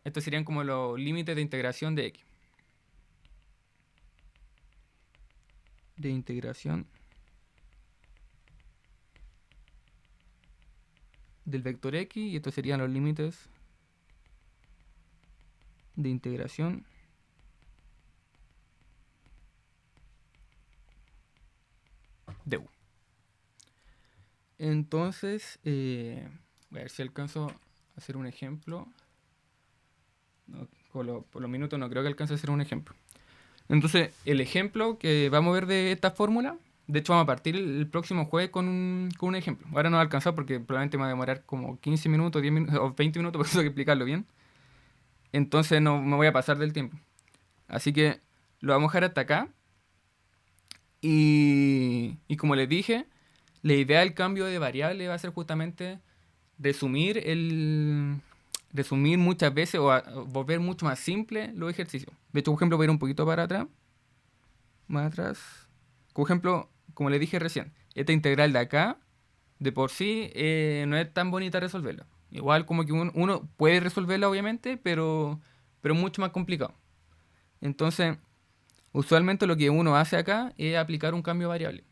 S1: estos serían como los límites de integración de x. De integración del vector x, y estos serían los límites de integración de u. Entonces, voy a ver si alcanzo a hacer un ejemplo. No, por los minutos no creo que alcance a hacer un ejemplo. Entonces, el ejemplo que vamos a ver de esta fórmula, de hecho vamos a partir el próximo jueves con un ejemplo. Ahora no va a alcanzar porque probablemente me va a demorar como 15 minutos, 10 minutos o 20 minutos, por eso hay que explicarlo bien. Entonces no me voy a pasar del tiempo. Así que lo vamos a dejar hasta acá. Y como les dije, la idea del cambio de variable va a ser justamente resumir muchas veces o volver mucho más simple los ejercicios. De hecho, por ejemplo, voy a ir un poquito para atrás. Más atrás. Por ejemplo, como les dije recién, esta integral de acá, de por sí, no es tan bonita resolverla. Igual como que uno puede resolverla, obviamente, pero es mucho más complicado. Entonces, usualmente lo que uno hace acá es aplicar un cambio de variable.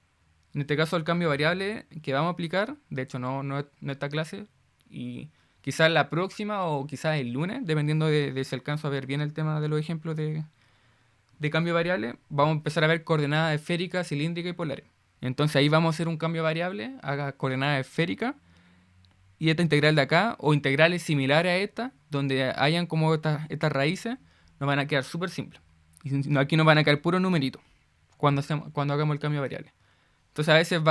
S1: En este caso, el cambio de variable que vamos a aplicar, de hecho no es esta clase, y quizás la próxima o quizás el lunes, dependiendo de si alcanzo a ver bien el tema de los ejemplos de cambio de variable, vamos a empezar a ver coordenadas esféricas, cilíndricas y polares. Entonces ahí vamos a hacer un cambio de variable a coordenadas esféricas, y esta integral de acá, o integrales similares a esta, donde hayan como estas raíces, nos van a quedar súper simples. Y aquí nos van a quedar puros numeritos cuando hagamos el cambio de variable. Entonces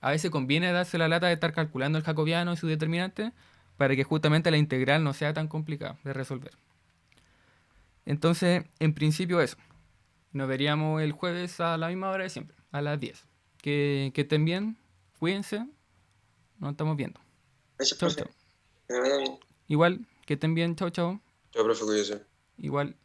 S1: a veces conviene darse la lata de estar calculando el jacobiano y su determinante para que justamente la integral no sea tan complicada de resolver. Entonces, en principio eso. Nos veríamos el jueves a la misma hora de siempre, a las 10. Que estén bien, cuídense, nos estamos viendo.
S2: Gracias,
S1: Chau,
S2: profe.
S1: chau.
S2: Que me vaya bien.
S1: Igual, que estén bien, chau, chau.
S2: Chao, profe, cuídese.
S1: Igual.